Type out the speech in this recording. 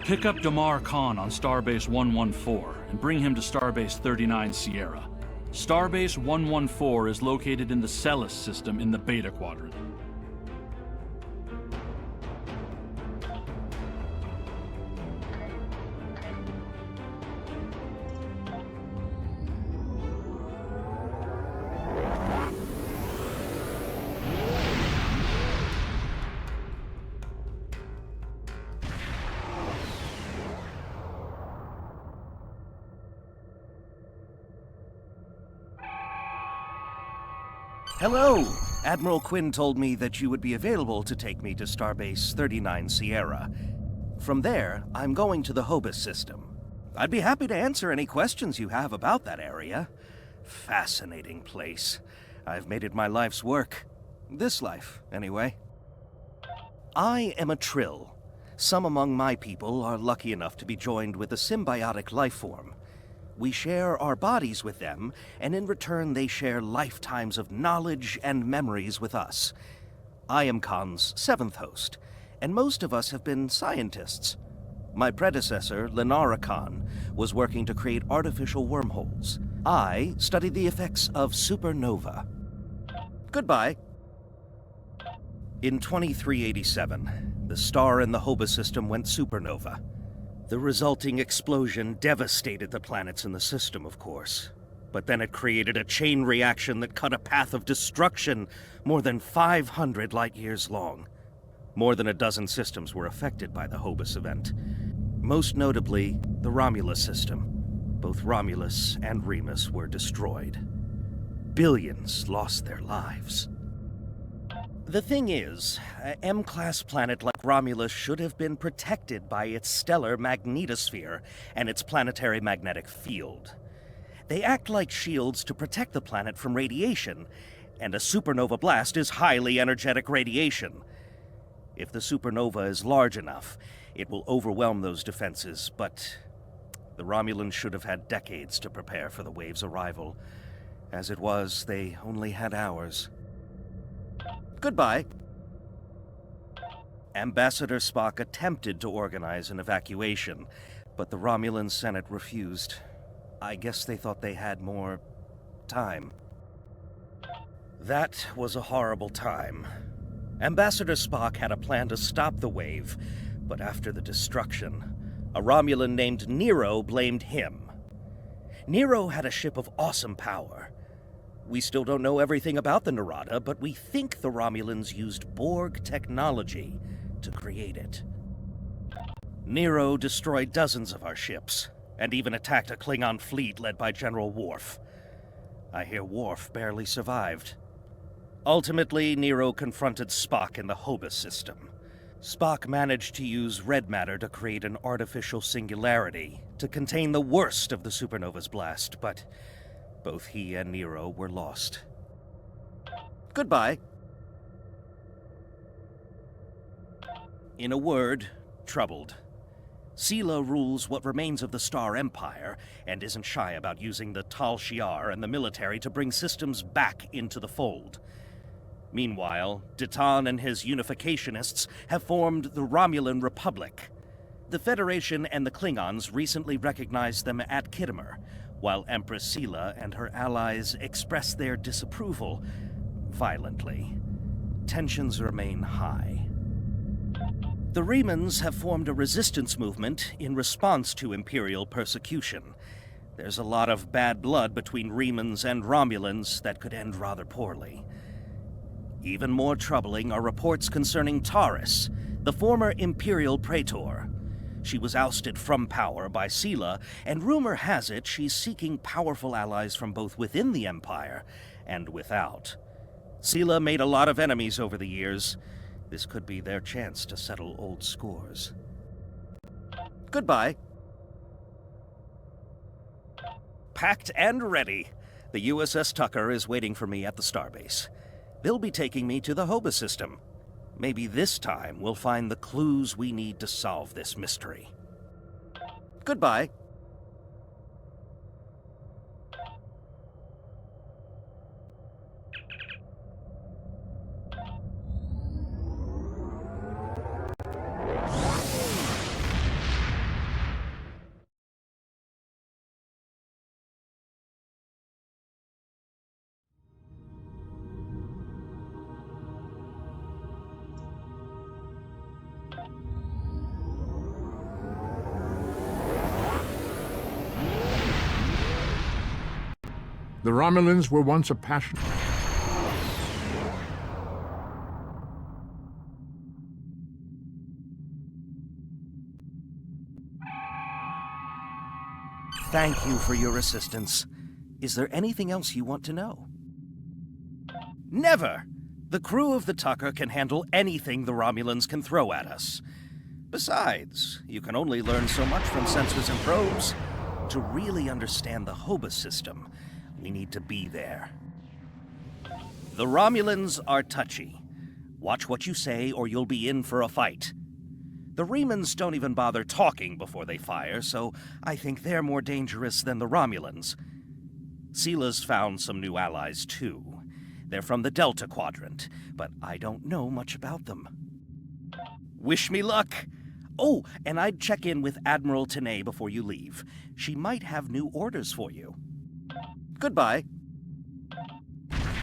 Pick up Damar Khan on Starbase 114 and bring him to Starbase 39 Sierra. Starbase 114 is located in the Celis system in the Beta Quadrant. Hello! Admiral Quinn told me that you would be available to take me to Starbase 39 Sierra. From there, I'm going to the Hobus system. I'd be happy to answer any questions you have about that area. Fascinating place. I've made it my life's work. This life, anyway. I am a Trill. Some among my people are lucky enough to be joined with a symbiotic life form. We share our bodies with them, and in return they share lifetimes of knowledge and memories with us. I am Khan's 7th host, and most of us have been scientists. My predecessor, Lenara Khan, was working to create artificial wormholes. I studied the effects of supernova. Goodbye. In 2387, the star in the Hobus system went supernova. The resulting explosion devastated the planets in the system, of course. But then it created a chain reaction that cut a path of destruction more than 500 light-years long. More than a dozen systems were affected by the Hobus event. Most notably, the Romulus system. Both Romulus and Remus were destroyed. Billions lost their lives. The thing is, an M-class planet like Romulus should have been protected by its stellar magnetosphere and its planetary magnetic field. They act like shields to protect the planet from radiation, and a supernova blast is highly energetic radiation. If the supernova is large enough, it will overwhelm those defenses, but the Romulans should have had decades to prepare for the wave's arrival. As it was, they only had hours. Goodbye. Ambassador Spock attempted to organize an evacuation, but the Romulan Senate refused. I guess they thought they had more time. That was a horrible time. Ambassador Spock had a plan to stop the wave, but after the destruction, a Romulan named Nero blamed him. Nero had a ship of awesome power. We still don't know everything about the Narada, but we think the Romulans used Borg technology to create it. Nero destroyed dozens of our ships, and even attacked a Klingon fleet led by General Worf. I hear Worf barely survived. Ultimately, Nero confronted Spock in the Hobus system. Spock managed to use red matter to create an artificial singularity to contain the worst of the supernova's blast, but both he and Nero were lost. Goodbye. In a word, troubled. Sela rules what remains of the Star Empire, and isn't shy about using the Tal Shiar and the military to bring systems back into the fold. Meanwhile, Ditan and his unificationists have formed the Romulan Republic. The Federation and the Klingons recently recognized them at Khitomer, while Empress Sela and her allies express their disapproval violently. Tensions remain high. The Remans have formed a resistance movement in response to Imperial persecution. There's a lot of bad blood between Remans and Romulans that could end rather poorly. Even more troubling are reports concerning Taurus, the former Imperial Praetor. She was ousted from power by Sela, and rumor has it she's seeking powerful allies from both within the Empire and without. Sela made a lot of enemies over the years. This could be their chance to settle old scores. Goodbye. Packed and ready. The USS Tucker is waiting for me at the starbase. They'll be taking me to the Hobus system. Maybe this time we'll find the clues we need to solve this mystery. Goodbye. The Romulans were once a passion. Thank you for your assistance. Is there anything else you want to know? Never! The crew of the Tucker can handle anything the Romulans can throw at us. Besides, you can only learn so much from sensors and probes. To really understand the Hobus system, we need to be there. The Romulans are touchy. Watch what you say or you'll be in for a fight. The Remans don't even bother talking before they fire, so I think they're more dangerous than the Romulans. Seela's found some new allies, too. They're from the Delta Quadrant, but I don't know much about them. Wish me luck! Oh, and I'd check in with Admiral Tana before you leave. She might have new orders for you. Goodbye.